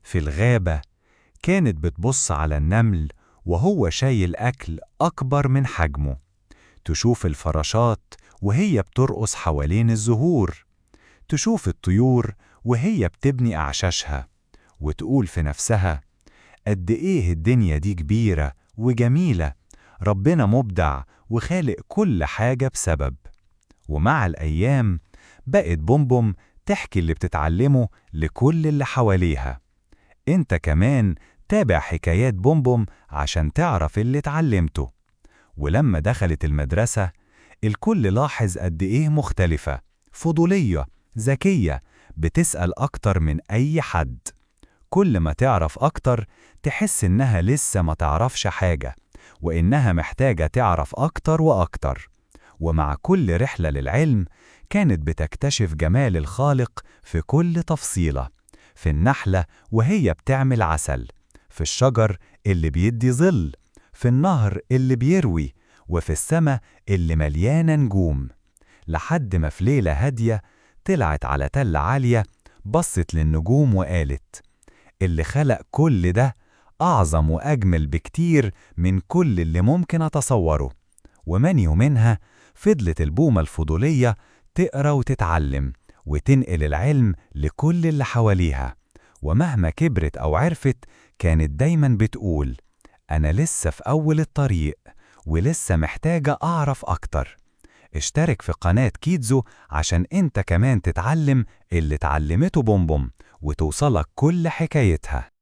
في الغابة كانت بتبص على النمل وهو شايل أكل أكبر من حجمه، تشوف الفراشات وهي بترقص حوالين الزهور، تشوف الطيور وهي بتبني أعشاشها، وتقول في نفسها: قد إيه الدنيا دي كبيرة وجميلة، ربنا مبدع وخالق كل حاجة بسبب. ومع الأيام بقت بومبوم تحكي اللي بتتعلمه لكل اللي حواليها. انت كمان تابع حكايات بومبوم عشان تعرف اللي اتعلمته. ولما دخلت المدرسة الكل لاحظ قد ايه مختلفة، فضولية، ذكية، بتسأل أكتر من أي حد. كل ما تعرف أكتر تحس إنها لسه ما تعرفش حاجة، وإنها محتاجة تعرف أكتر وأكتر. ومع كل رحلة للعلم كانت بتكتشف جمال الخالق في كل تفصيلة، في النحلة وهي بتعمل عسل، في الشجر اللي بيدي ظل، في النهر اللي بيروي، وفي السماء اللي مليانة نجوم. لحد ما في ليلة هادية طلعت على تلة عالية، بصت للنجوم وقالت: اللي خلق كل ده أعظم وأجمل بكتير من كل اللي ممكن أتصوره. ومن يومها فضلت البومة الفضولية تقرأ وتتعلم وتنقل العلم لكل اللي حواليها، ومهما كبرت أو عرفت كانت دايما بتقول: أنا لسه في أول الطريق ولسه محتاجة أعرف أكتر. اشترك في قناة كيدزو عشان انت كمان تتعلم اللي اتعلمته بومبوم وتوصلك كل حكايتها.